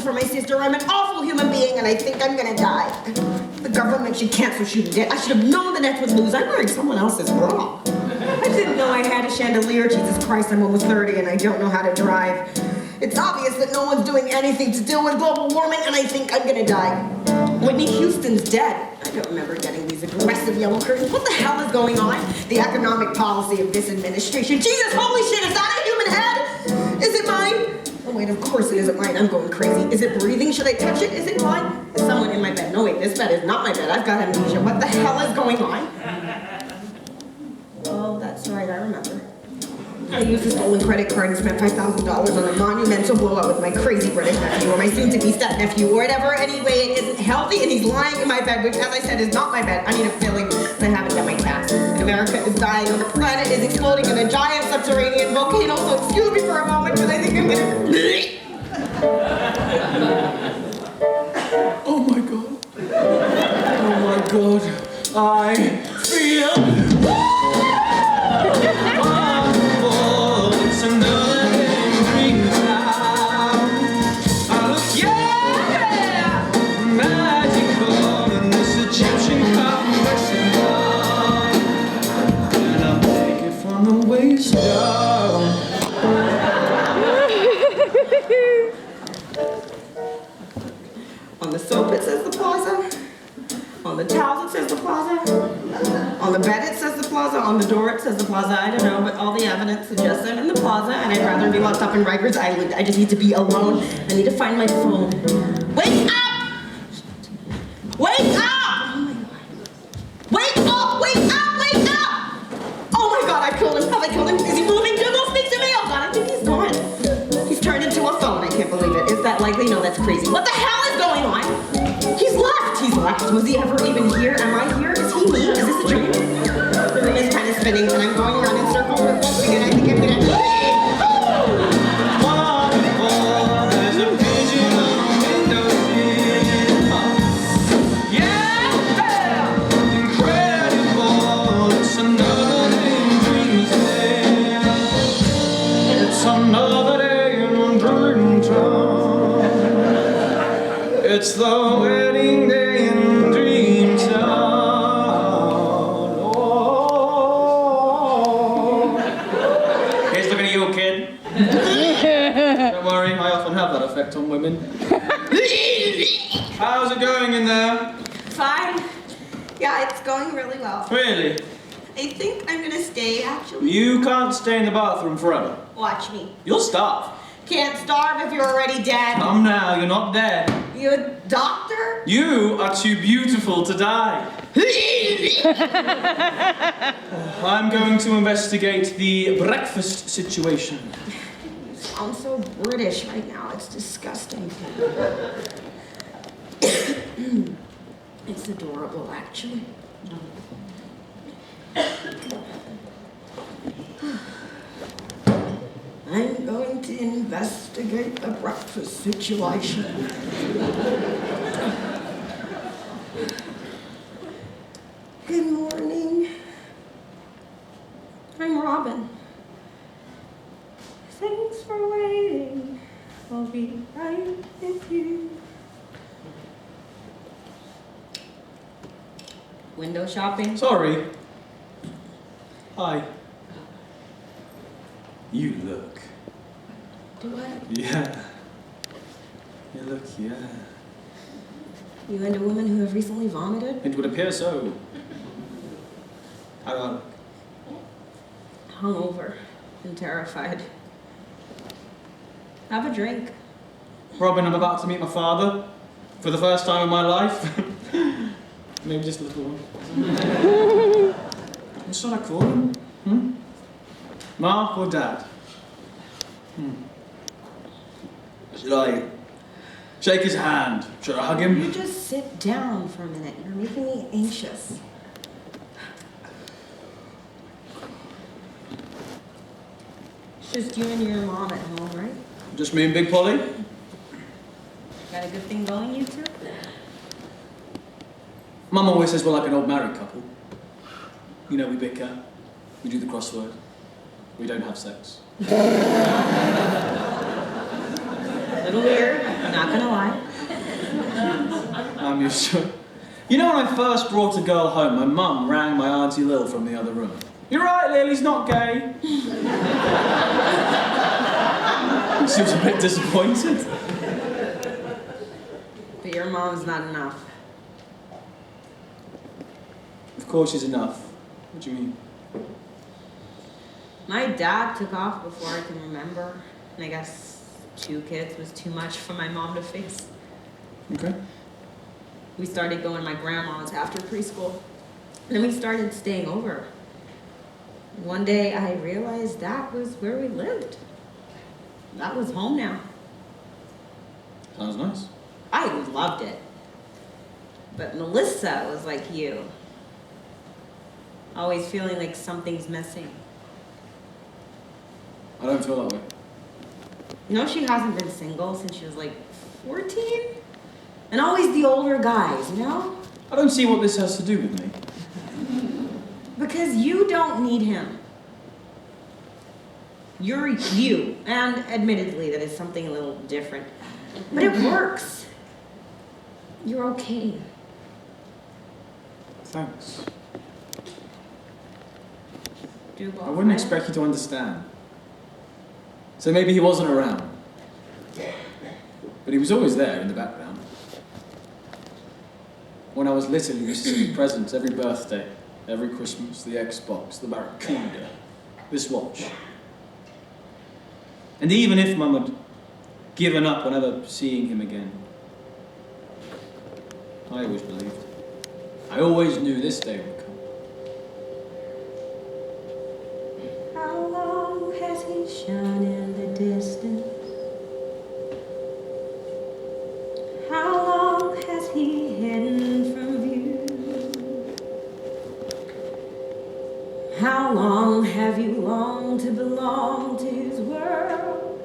for my sister. I'm an awful human being, and I think I'm gonna die. The government should cancel shooting debt. I should have known the Nets would lose. I'm wearing someone else's bra. I didn't know I had a chandelier. Jesus Christ, I'm almost 30, and I don't know how to drive. It's obvious that no one's doing anything to deal with global warming, and I think I'm gonna die. Whitney Houston's dead. I don't remember getting these aggressive yellow curtains. What the hell is going on? The economic policy of this administration. Jesus, holy shit, is that a human head? Is it mine? Oh wait, of course it isn't mine. I'm going crazy. Is it breathing? Should I touch it? Is it mine? Is someone in my bed? No wait, this bed is not my bed. I've got amnesia. What the hell is going on? Oh, that's right, I remember. I used a stolen credit card and spent $5,000 on a monumental blowout with my crazy British nephew, or my soon-to-be step-nephew, or whatever. Anyway, it isn't healthy, and he's lying in my bed, which, as I said, is not my bed. I need a filling, and I haven't done my taxes. And America is dying, and the planet is exploding in a giant subterranean volcano, so excuse me for a moment, because I think I'm gonna... Oh my God. Oh my God. I feel... It's another dream town. I look, yeah, magical in this Egyptian complexing love. And I'll take it from the waist down. On the soap it says the Plaza. On the towels it says the Plaza. On the bed it says the Plaza. On the door it says the Plaza. I don't know, but all the evidence suggests I'm in the Plaza, and I'd rather be locked up in Rikers Island. I just need to be alone. I need to find my phone. Wake up! Wake up! Oh my God. Wake up! Wake up! Wake up! Oh my God, I killed him. Have I killed him? Is he moving? Google, speak to me! Oh God, I think he's gone. He's turned into a phone. I can't believe it. Is that likely? No, that's crazy. What the hell is going on? He's left! He's left. Was he ever even here? Am I here? Is he me? Is this a dream? The room is kind of spinning, and I'm going around in circles, but once again, I think I'm gonna... Wonderful, there's a pigeon on the windowsill. Yeah! Incredible, it's another day in dreams day. It's another day in dream town. It's the wedding day in dream town. Don't worry, I often have that effect on women. How's it going in there? Fine. Yeah, it's going really well. Really? I think I'm gonna stay, actually. You can't stay in the bathroom forever. Watch me. You'll starve. Can't starve if you're already dead. Come now, you're not dead. You a doctor? You are too beautiful to die. I'm going to investigate the breakfast situation. I'm so British right now, it's disgusting. It's adorable, actually. I'm going to investigate the breakfast situation. Good morning. I'm Robin. Thanks for waiting. I'll be right with you. Window shopping? Sorry. Hi. You look. Do I? Yeah. You look, yeah. You and a woman who have recently vomited? It would appear so. How do I look? Hungover and terrified. Have a drink. Robin, I'm about to meet my father for the first time in my life. Maybe just a little one. What should I call him? Mark or Dad? Should I shake his hand? Should I hug him? You just sit down for a minute. You're making me anxious. It's just you and your mom at home, right? Just me and Big Polly? Got a good thing going, you two? Mum always says we're like an old married couple. You know, we bicker, we do the crossword, we don't have sex. A little weird. No, not gonna lie. I'm used to it. You know, when I first brought a girl home, my mum rang my Auntie Lil from the other room. "You're right, Lil, he's not gay." She was a bit disappointed. But your mom's not enough. Of course she's enough. What do you mean? My dad took off before I can remember. And I guess 2 kids was too much for my mom to face. Okay. We started going to my grandma's after preschool. And then we started staying over. One day I realized that was where we lived. That was home now. Sounds nice. I loved it. But Melissa was like you. Always feeling like something's missing. I don't feel that way. You know, she hasn't been single since she was like 14? And always the older guys, you know? I don't see what this has to do with me. Because you don't need him. You're you. And admittedly, that is something a little different. But it works. You're okay. Thanks. Do go I wouldn't ahead. expect you to understand. So maybe he wasn't around. But he was always there in the background. When I was little, he used to send me presents every birthday, every Christmas, the Xbox, the Barracuda, this watch. And even if Mum had given up on ever seeing him again, I always believed. I always knew this day would come. How long has he shone in the distance? How long has he hidden from view? How long have you longed to belong to his world?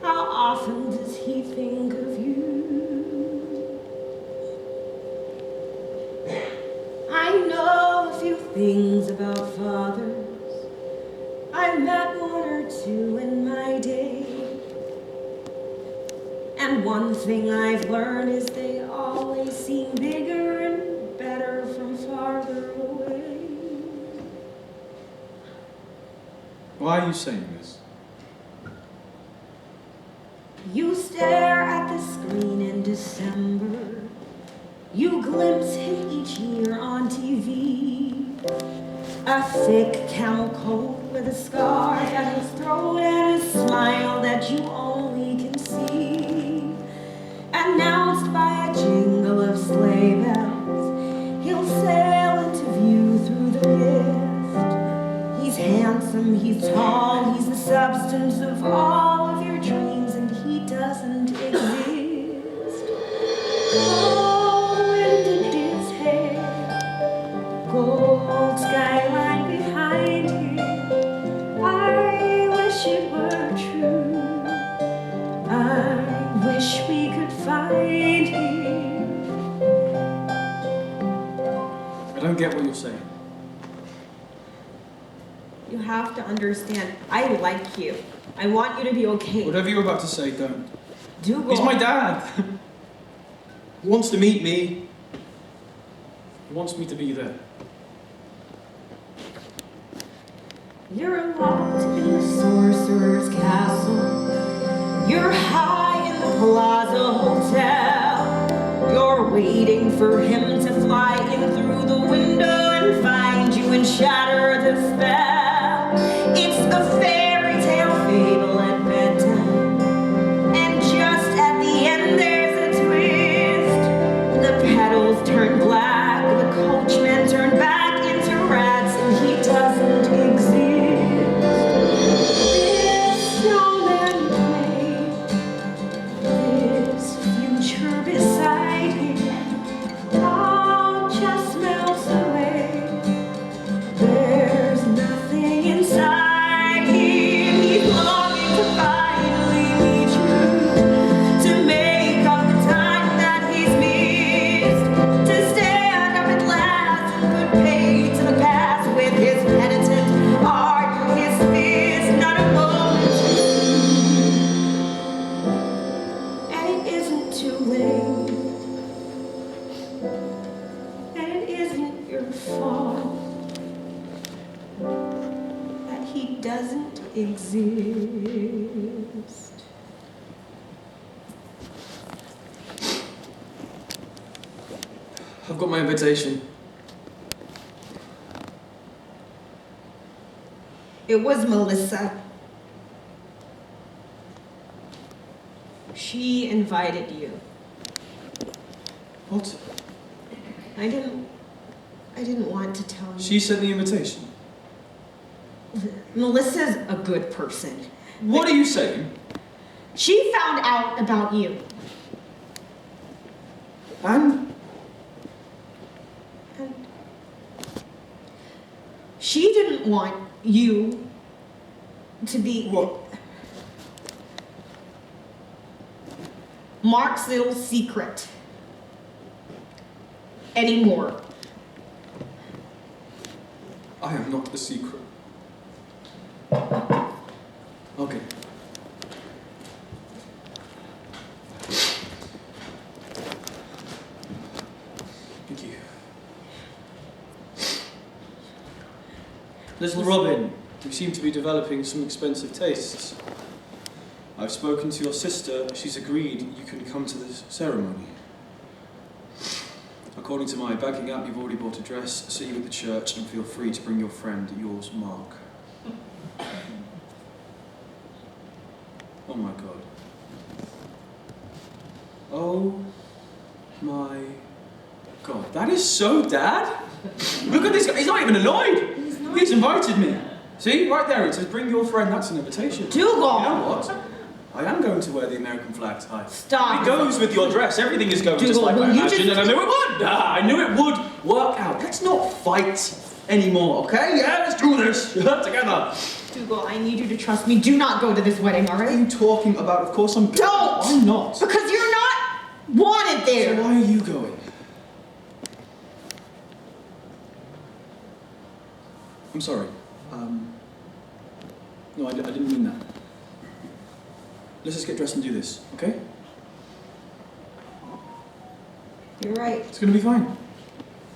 How often does he think of you? I know a few things about fathers. I've met 1 or 2 in my day. And one thing I've learned is they always seem bigger and better from farther away. Why are you saying this? You stare at the screen in December. You glimpse him each year on TV. A thick camel coat with a scar at his throat and a smile that you only can see. Announced by a jingle of sleigh bells, he'll sail into view through the mist. He's handsome, he's tall, he's the substance of all of your dreams, and he doesn't exist. Gold wind in his hair, gold skyline behind him. I wish it were true. I wish we could find him. I don't get what you're saying. You have to understand, I like you. I want you to be okay. Whatever you're about to say, don't. Do go. He's my dad. He wants to meet me. He wants me to be there. You're locked in the sorcerer's castle. You're high in the Plaza Hotel. You're waiting for him to fly in through the window and find you and shatter the spell. It's a fairy tale fable at bedtime. And just at the end there's a twist. The petals turn black, the coachman turned back into rats, and he doesn't exist. This snowman played this future beside him, all just melts away. There's nothing inside him. He's longing to find doesn't exist. I've got my invitation. It was Melissa. She invited you. What? I didn't want to tell you. She sent the invitation. Melissa's a good person. What are you saying? She found out about you. And? And she didn't want you to be What? Mark's little secret anymore. I am not the secret. Okay. Thank you. Little Robin, you seem to be developing some expensive tastes. I've spoken to your sister. She's agreed you can come to this ceremony. According to my backing up, you've already bought a dress. See you at the church and feel free to bring your friend, yours, Mark. Oh my God. Oh my God. That is so Dad. Look at this guy. He's not even annoyed. He's invited me. See, right there it says bring your friend. That's an invitation. Dougal! You know what? I am going to wear the American flag tie. Stop. It goes with your dress. Everything is going just Dougal, like will I you imagined, just- and I knew it would. I knew it would work out. Let's not fight anymore, okay? Yeah, let's do this together. Dougal, I need you to trust me. Do not go to this wedding, all What are right? you talking about? Of course I'm going. Don't! Why not? Because you're not wanted So there. why are you going? I'm sorry. No, I didn't mean that. Let's just get dressed and do this, okay? You're right. It's gonna be fine.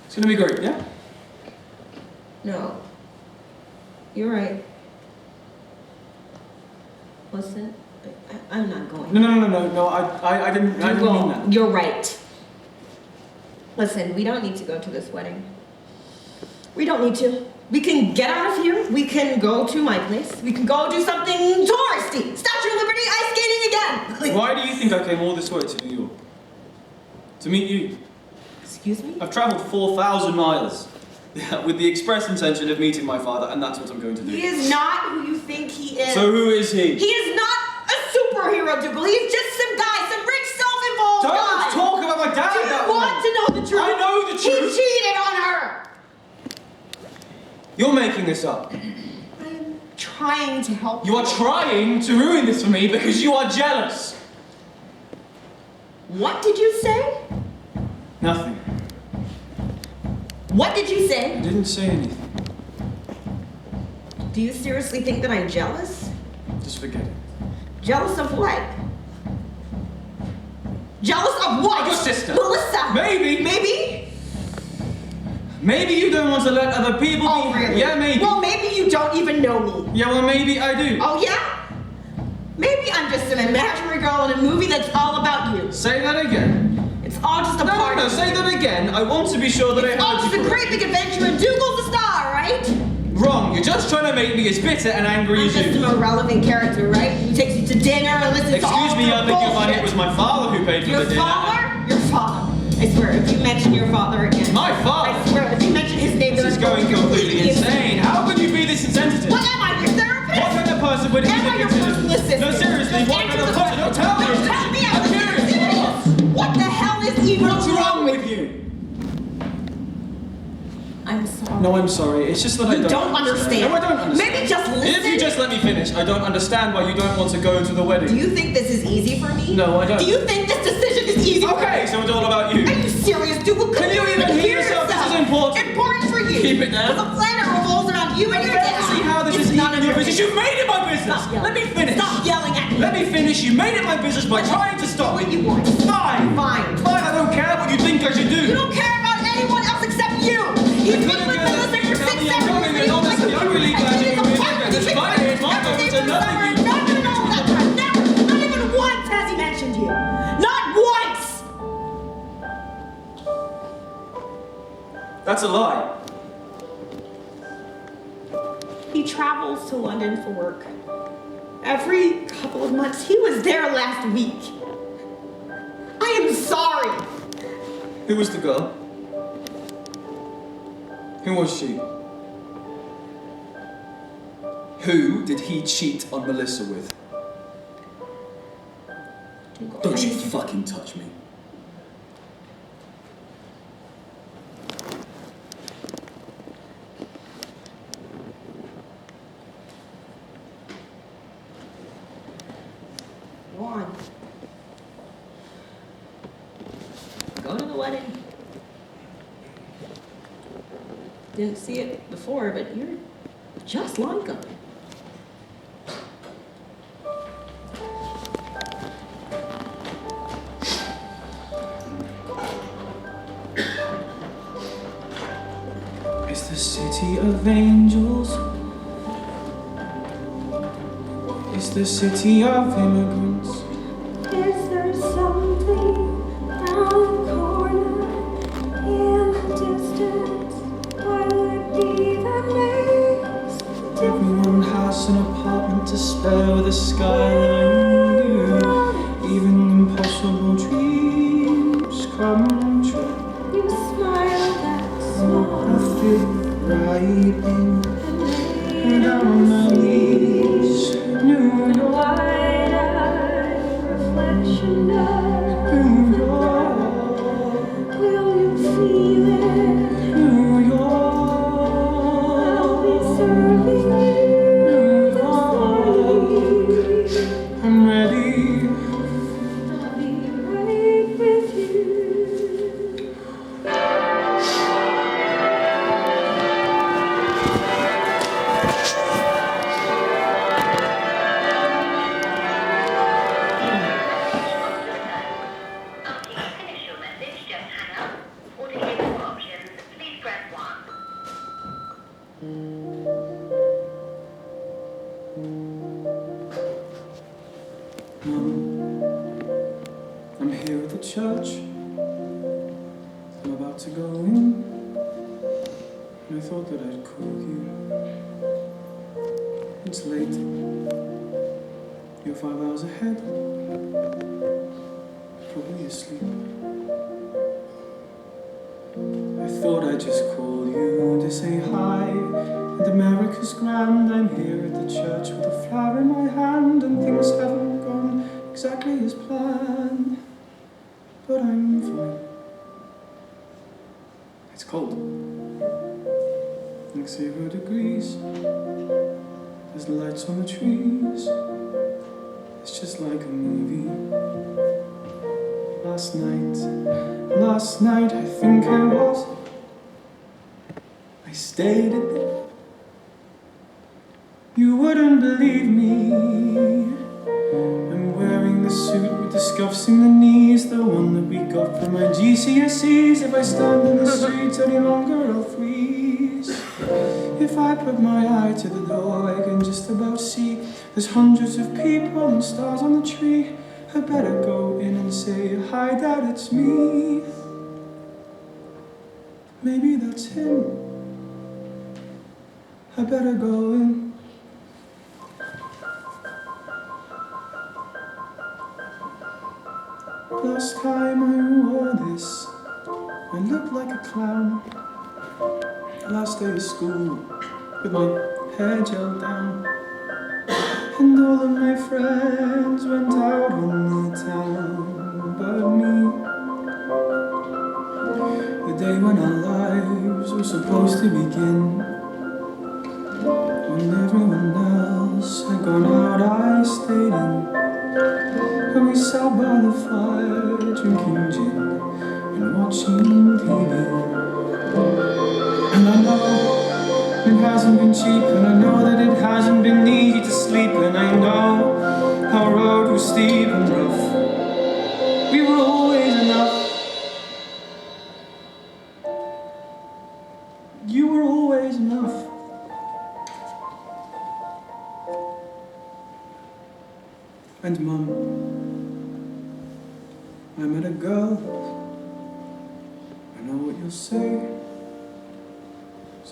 It's gonna be great, yeah? No. You're right. Listen, I'm not going. No, I didn't mean Dougal, that. you're right. Listen, we don't need to go to this wedding. We don't need to. We can get out of here. We can go to my place. We can go do something touristy. Statue of Liberty, ice skating again. Why do you think I came all this way to New York? To meet you. Excuse me? I've travelled 4,000 miles with the express intention of meeting my father, and that's what I'm going to do. He is not who you think he is. So who is he? He is not a superhero, Dougal. He's just some guy, some rich, self-involved Don't guy. talk about my dad Do that you want way. to know the truth? I know the truth. He cheated on her. You're making this up. I'm trying to help You are trying to ruin this for me because you are jealous. What did you say? Nothing. What did you I say? didn't say anything. Do you seriously think that I'm jealous? Just forget it. Jealous of what? Jealous of what? Of your sister. Melissa. Maybe. Maybe? Maybe you don't want to let other people Oh, be. really? Yeah, maybe. Well, maybe you don't even know me. Yeah, well, maybe I do. Oh, yeah? Maybe I'm just an imaginary girl in a movie that's all about you. Say that again. It's all just a No, part no, of say that again. I want to be sure that I It's all heard just you a great correctly. big adventure and Dougal's the star, right? Wrong. You're just trying to make me as bitter and angry I'm as just you. an irrelevant character, right? Who takes you to dinner and listens to all Excuse me, your I beg your pardon. bullshit. It was my father who paid for Your the dinner. father? Your father. I swear, if you mention your father again. My father? I swear, if you mention his name, This then is I'm going completely insane. insane. How can you be this insensitive? What am I, your therapist? What kind of person would Am even I your consider- personal assistant? No, seriously, Just what answer kind of the person? Don't tell me. Don't tell me, I'm I'm serious. serious. What the hell is even What's wrong with you? I'm sorry. No, I'm sorry. It's just that I You don't don't understand. No, I don't understand. Maybe just listen. If you just let me finish, I don't understand why you don't want to go to the wedding. Do you think this is easy for me? No, I don't. Do you think this decision is easy for me? Okay, so it's all about you. Are you serious, Dougal? Can you even hear yourself? This is important. Important for you. Keep it down. Because the planet revolves around you and your dad. See how this It's is none none of your your business. You made it my business. Stop yelling. Let me finish. Stop yelling at me. Let me finish. You made it my business by trying to stop What me. you want. Fine. Fine. Fine. I don't care what you think I should do. You don't care about anyone else except you. He's been with Melissa for 6, 7 years. I'm really glad you He's a moved punk. in. He's It's been fine. with a lie. He travels to London for work. Every couple of months. He was there last week. I am sorry. Who was the girl? Who was she? Who did he cheat on Melissa with? Don't you fucking touch me. Go on. Go to the wedding. Didn't see it before, but you're just like him. It's the city of angels. It's the city of immigrants. Is there something round the corner in the distance? Will it be the next? Everyone has an apartment to spare with a skyline view. Even impossible dreams come true. You smile that I small fit right in. Down on my knees, New York, wide-eyed reflection of New York, will you feel it? New I'll be York, serving you New York. I'm ready. I'll be right with you. Finish your message, just hang up. Or to hear more options, please press 1. Mom, I'm here at the church. I'm about to go in. And I thought that I'd call you. It's late. You're 5 hours ahead. Probably asleep. I thought I'd just call you to say hi. And America's grand. I'm here at the church with a flower in my hand, and things haven't gone exactly as planned. But I'm fine. It's cold. Like 0 degrees. There's lights on the trees. It's just like a movie. Last night I think I was. I stayed at the. You wouldn't believe me. I'm wearing the suit with the scuffs in the knees, the one that we got from my GCSEs. If I stand in the streets any longer, I'll freeze. If I put my eye to the door, I can just about see there's hundreds of people and stars on the tree. I better go in and say, hi Dad, it's me. Maybe that's him. I better go in. Last time I wore this, I looked like a clown. Last day of school, with my hair gelled down. And all of my friends went out on the town, but me. The day when our lives were supposed to begin. When everyone else had gone out, I stayed in. And we sat by the fire, drinking gin and watching TV. And I know it hasn't been cheap, and I know that it hasn't been easy to sleep, and I know our road was steep and rough. We were always enough. You were always enough. And Mum, I met a girl. I know what you'll say.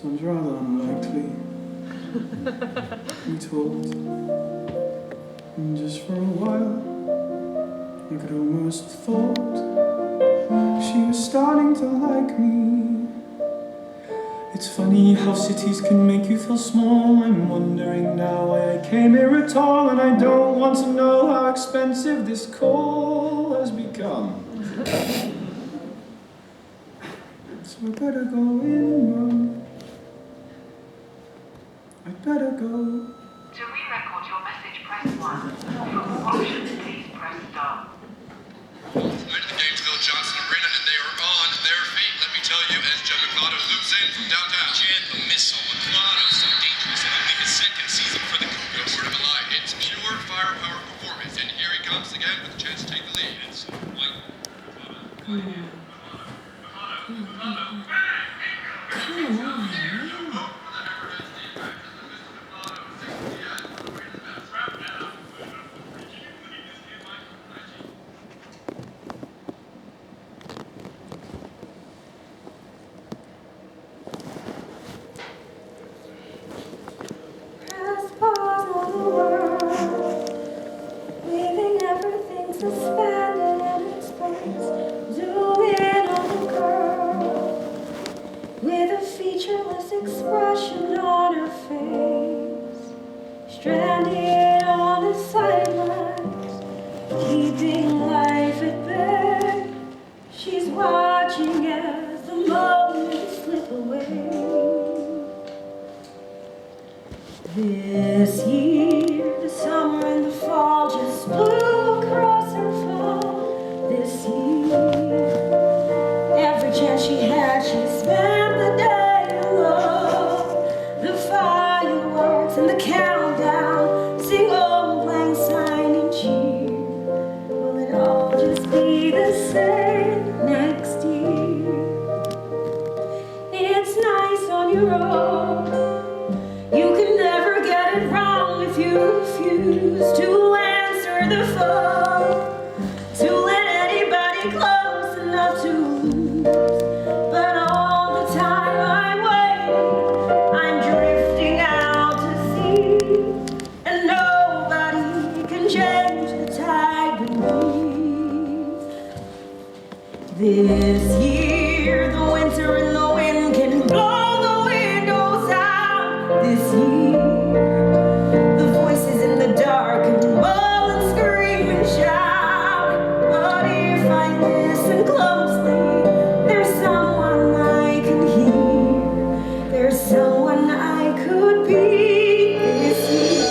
Sounds rather unlikely. We talked, and just for a while, I could almost have thought she was starting to like me. It's funny how cities can make you feel small. I'm wondering now why I came here at all, and I don't want to know how expensive this call has become. So I better go in, Mum. I better go. To re-record your message, press 1. For more options, please press star. Tonight at the Gainesville Johnson Arena, and they are on their feet. Let me tell you, as Jen McLeod loops in from downtown. Jen, the missile. McLeod so dangerous. It will be his second season for the Cougars. No word of a lie. It's pure firepower performance, and here he comes again with a chance to take the lead. It's like. Press pause on the world, leaving everything suspended in its place. Zoom in on the girl, with a featureless expression on her face. Stranded on the sidelines, keeping life at bay. She's watching as the moments slip away. This year, the summer and the fall just blew across her phone. This year, every chance she had, she spent the day alone. The fireworks and the countdown, sing old lang syne and cheer. Will it all just be the same next year? It's nice on your own. You can never get it wrong if you refuse to answer the phone, to let anybody close enough to lose. But all the time I'm waiting, I'm drifting out to sea, and nobody can change the tide beneath. This year, the winter and the wind can blow the windows out. This year, the voices in the dark can mull and scream and shout. But if I listen closely, there's someone I can hear. There's someone I could be this year.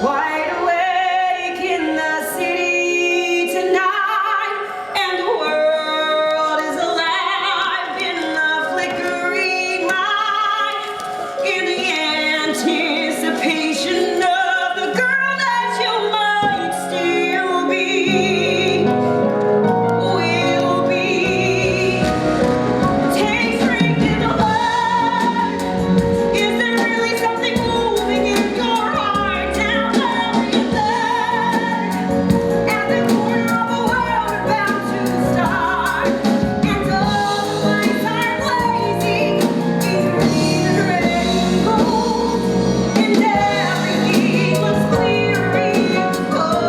Wide awake in the city tonight, and the world is alive in the flickering light, in the anticipation of the girl that you might still be, will be. Take strength in the heart. Is there really something moving in your heart down there in at the corner of a world about to start? And all the lights are blazing in green and red and gold, and everything looks clear in gold.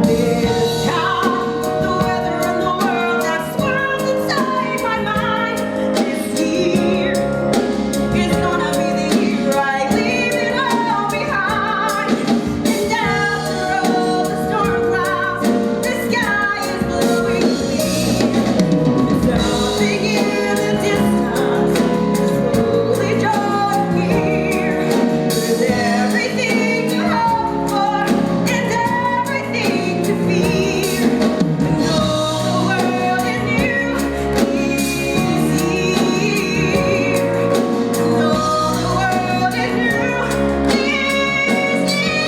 This time, the weather and the world that swirls inside my mind. This year is gonna be the year I leave it all behind. And after all the storm clouds, the sky is blue and clear. Something in the distance is slowly drawing near. There's everything to hope for and everything to fear. And though the world is new this year, and though the world is new this year.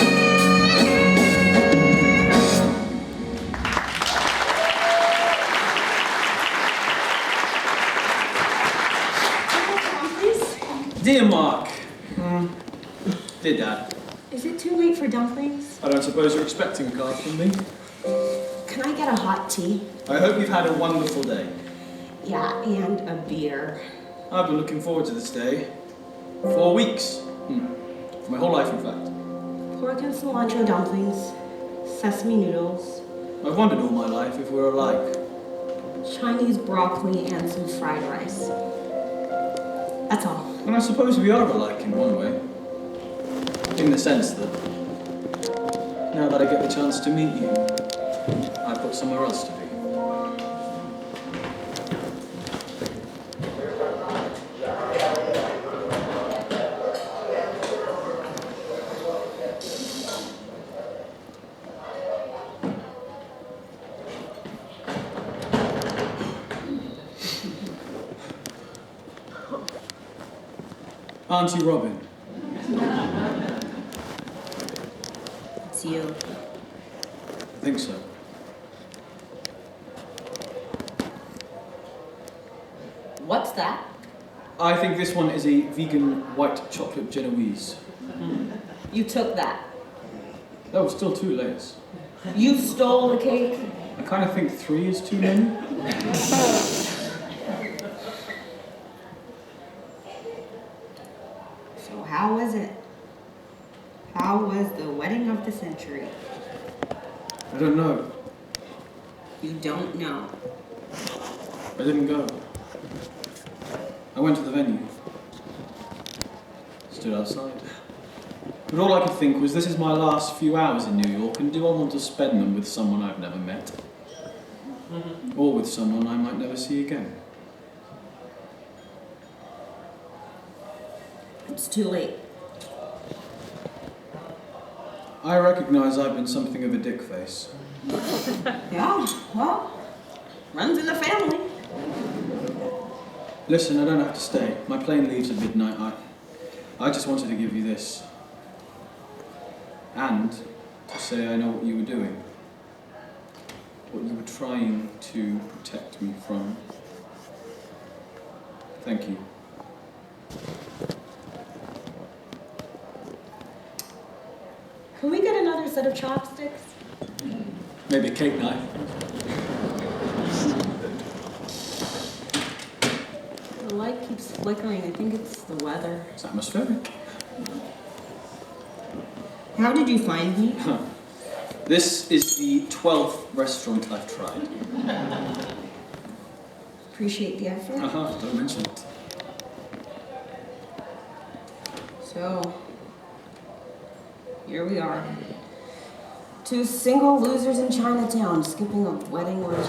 Dear Mark. Dear Dad. Is it too late for dumplings? I don't suppose you're expecting a card from me. Can I get a hot tea? I hope you've had a wonderful day. Yeah, and a beer. I've been looking forward to this day. 4 weeks. For my whole life, in fact. Pork and cilantro dumplings, sesame noodles, I've wondered all my life if we were alike. Chinese broccoli, and some fried rice. That's all. And I suppose we are alike in one way. In the sense that now that I get the chance to meet you, I've got somewhere else to be. Auntie Robin. It's you. I think so. What's that? I think this one is a vegan white chocolate Genoese. You took that. That was still 2 layers. You stole the cake. I kind of think 3 is too many. So how was it? How was the wedding of the century? I don't know. You don't know. I didn't go. I went to the venue. Stood outside. But all I could think was, this is my last few hours in New York, and do I want to spend them with someone I've never met? Or with someone I might never see again? It's too late. I recognize I've been something of a dick face. Yeah, well, runs in the family. Listen, I don't have to stay. My plane leaves at midnight. I just wanted to give you this. And to say I know what you were doing. What you were trying to protect me from. Thank you. Can we get another set of chopsticks? Maybe a cake knife. The light keeps flickering. I think it's the weather. It's atmospheric. How did you find me? This is the 12th restaurant I've tried. Appreciate the effort. Don't mention it. So, here we are. 2 single losers in Chinatown, skipping a wedding where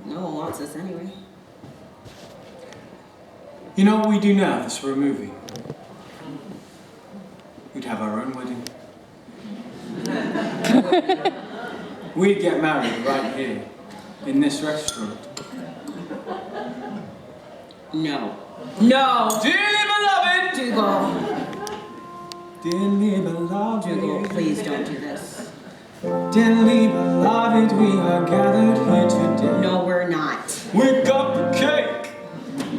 no one wants us anyway. You know what we do now if this were a movie? We'd have our own wedding. We'd get married right here, in this restaurant. No. No! Dearly beloved! Dougal. Dearly beloved. Dougal, please don't do this. Dearly beloved, we are gathered here today. No, we're not. We've got the cake.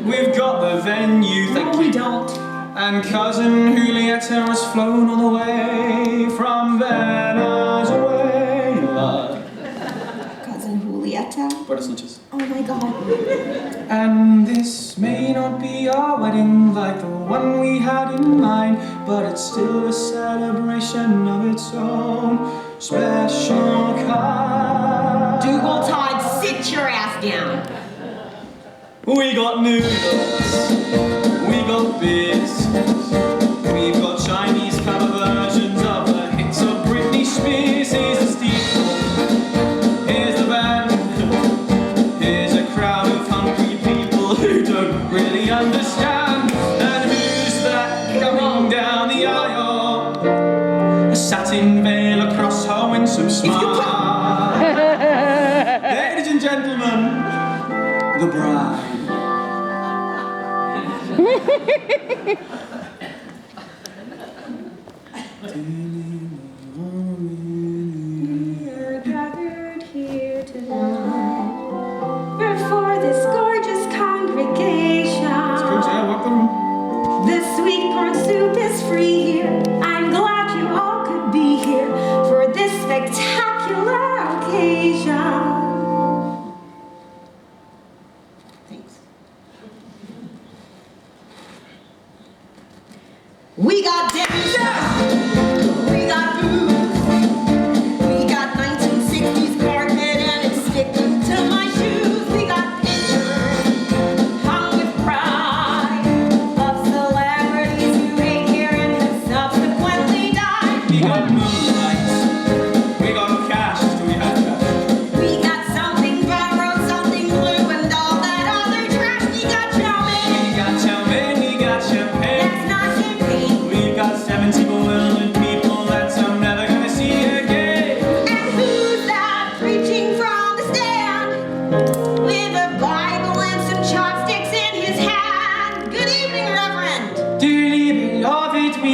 We've got the venue. Thank No, you. we don't. And cousin Julieta has flown all the way from Venice away. Cousin Julieta? Buenas noches. Oh my god. And this may not be our wedding like the one we had in mind, but it's still a celebration of its own special kind. Dougal Todd, sit your ass down. We got noodles, we got beers, we've got Chinese cover versions of the hits of Britney Spears. Here's a steeple, here's the band, here's a crowd of hungry people who don't really understand. And who's that coming down the aisle? A satin veil across her winsome smile. Ladies and gentlemen, the bride. We're gathered here tonight before this gorgeous congregation. Welcome. The sweet corn soup is free here. I'm glad you all could be here for this spectacular occasion. Thanks.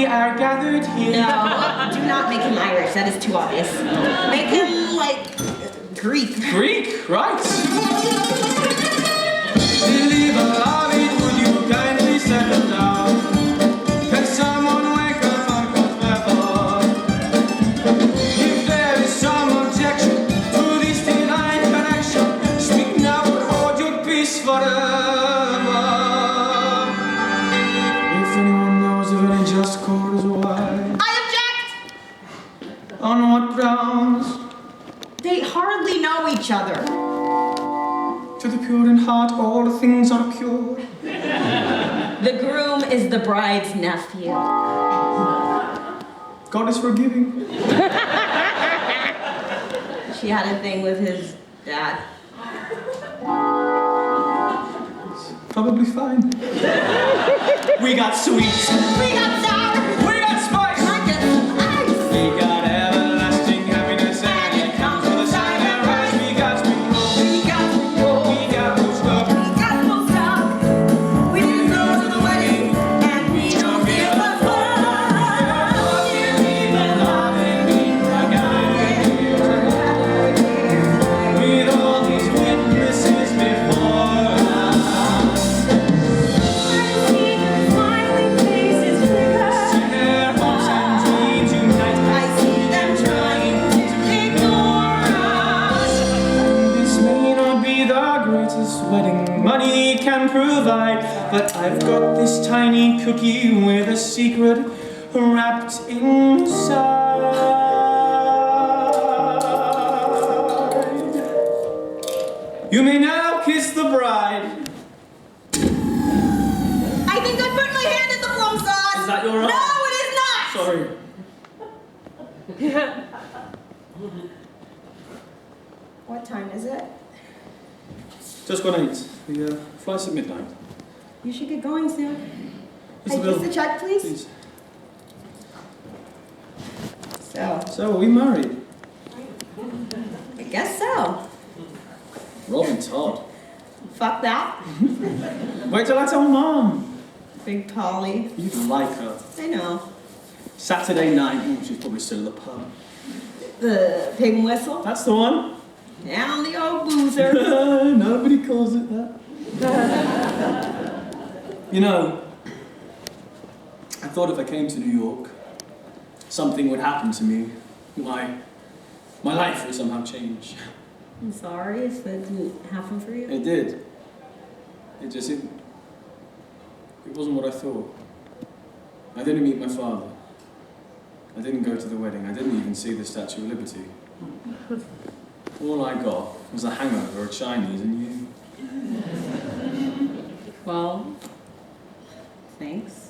we are gathered here. No, do not make him Irish. That is too obvious. Make him like Greek. Greek, right? Beloved, would you kindly settle down? Can someone wake up Uncle Trevor? If there is some objection to this divine connection, speak now and hold your peace forever. If anyone knows of any just cause why, I object! on what grounds? They hardly know each other. To the pure in heart, all things are pure. The groom is the bride's nephew. God is forgiving. She had a thing with his dad. Probably fine. We got sweets. We got sour. We got spice. I get some ice. We got everlasting happiness and it comes with a sunrise. We got spring roll. We got some roll. We got roast duck. We got no stock. We didn't go to the wedding, and we don't give a fuck. With all these witnesses before us. See their hopes and dreams unite. I see them trying to ignore us. This may not be the greatest wedding money can provide, but I've got this tiny cookie with a secret wrapped inside. You may now kiss the bride. I think I put my hand in the plum sauce. Is that your arm? No, it is not. Sorry. What time is it? Just gone 8. The flight's at midnight. You should get going soon. What's Hey, the bill? kiss the check, please. Please. So, So, are we married? I guess so. Robin Todd. Fuck that. Wait till I tell Mom. Big Polly. You'd like her. I know. Saturday night. Oh, she's probably still at the pub. The pig and whistle. That's the one. Down the old boozer. Nobody calls it that. You know, I thought if I came to New York, something would happen to me. My life would somehow change. I'm sorry if that didn't happen for you. It did. It wasn't what I thought. I didn't meet my father. I didn't go to the wedding. I didn't even see the Statue of Liberty. All I got was a hangover, a Chinese, and you. Well, thanks.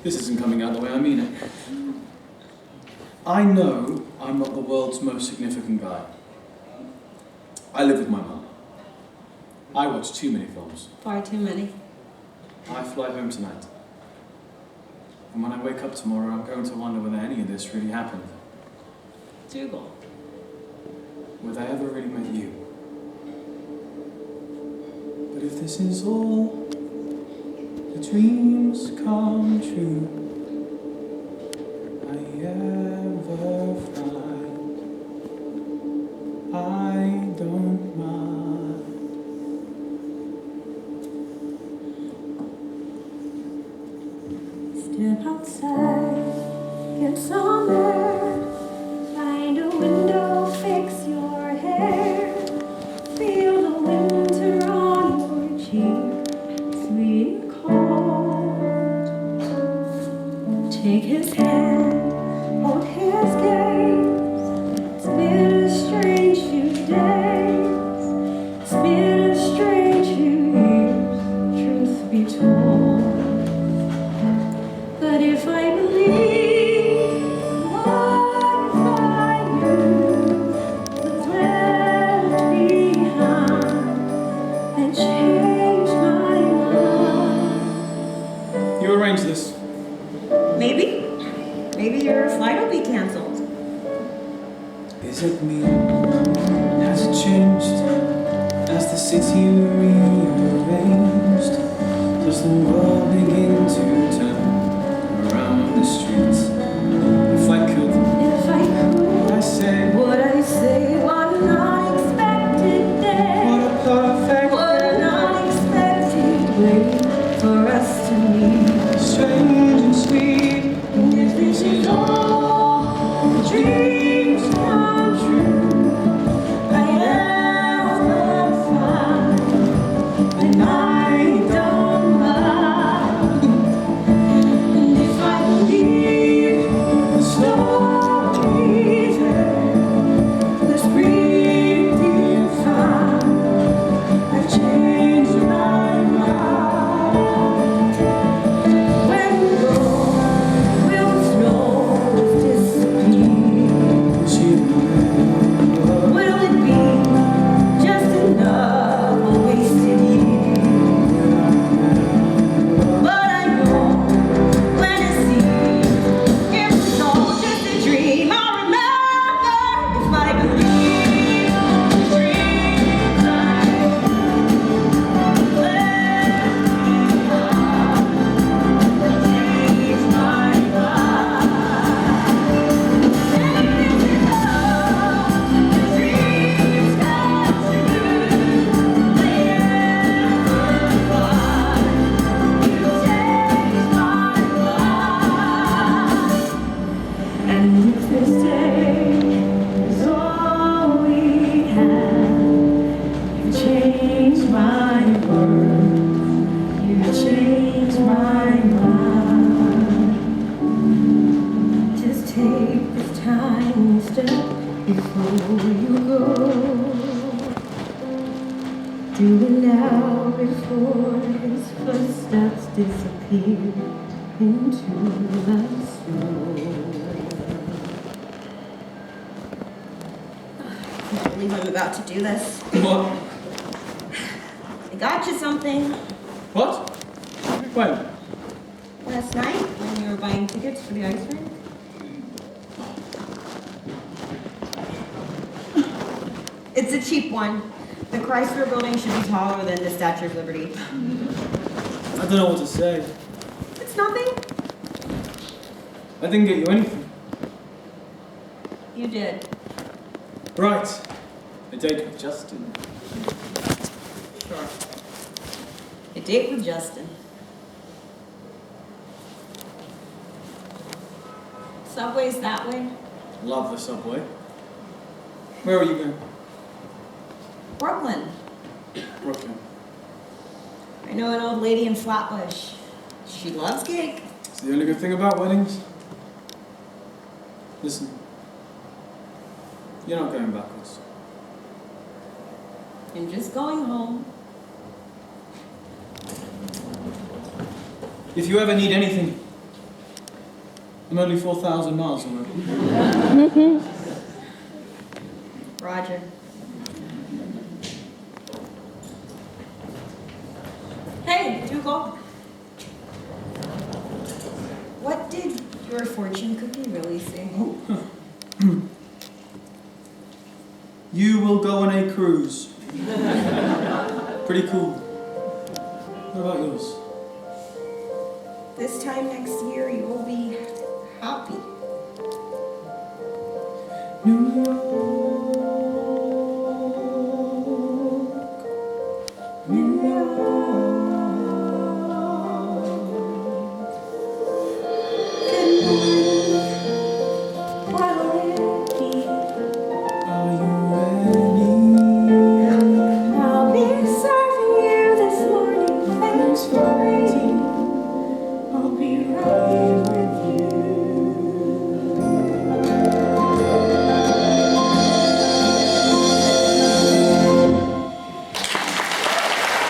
This isn't coming out the way I mean it. I know I'm not the world's most significant guy. I live with my mum. I watch too many films. Far too many. I fly home tonight. And when I wake up tomorrow, I'm going to wonder whether any of this really happened. Dougal. Whether I ever really met you. But if this is all the dreams come true I ever find, I don't mind. Step outside, get some air, find a window, fix your hair, feel the winter on your cheek, sweet and cold. Take his hand, hold his gaze, it's been a strange few days, it's been a strange few years, truth be told. But if I believe what I knew was left behind and changed my mind. You arranged this. Maybe. Maybe your flight will be canceled. Is it me? Has it changed? As the city rearranged, does the world begin to turn around? on the streets. If I could, If I could, I say, would I say what an unexpected day? what a perfect What an unexpected way for us to meet. strange and sweet. And if this is all the dreams come true, I am fine, and I don't mind. And if I believe the stories the spring divine, I've changed my mind. When gold will snow disappear, will it be just another wasted year? But I know when it seems it was all just a dream. I'll remember if I believe the dreams change my mind. And if it's all the dreams come true, they never fly. You change my mind. And if this day is all we have, you change my world, you change my mind. Just take this tiny step before you go. Do it now before his footsteps disappear into the snow. I can't believe I'm about to do this. What? I got you something What? When? last night when you were buying tickets for the ice rink. It's a cheap one. The Chrysler Building should be taller than the Statue of Liberty. I don't know what to say. It's nothing. I didn't get you anything. You did. Right. A date with Justin. Sure. A date with Justin. Subway's that way. Love the subway. Where are you going? Brooklyn. Brooklyn. I know an old lady in Flatbush. She loves cake. It's the only good thing about weddings. Listen. You're not going backwards. I'm just going home. If you ever need anything, I'm only 4,000 miles away. Roger. Hey, Dougal. What did your fortune cookie really say? You will go on a cruise. Pretty cool. What about yours? This time next year you will be happy. New York.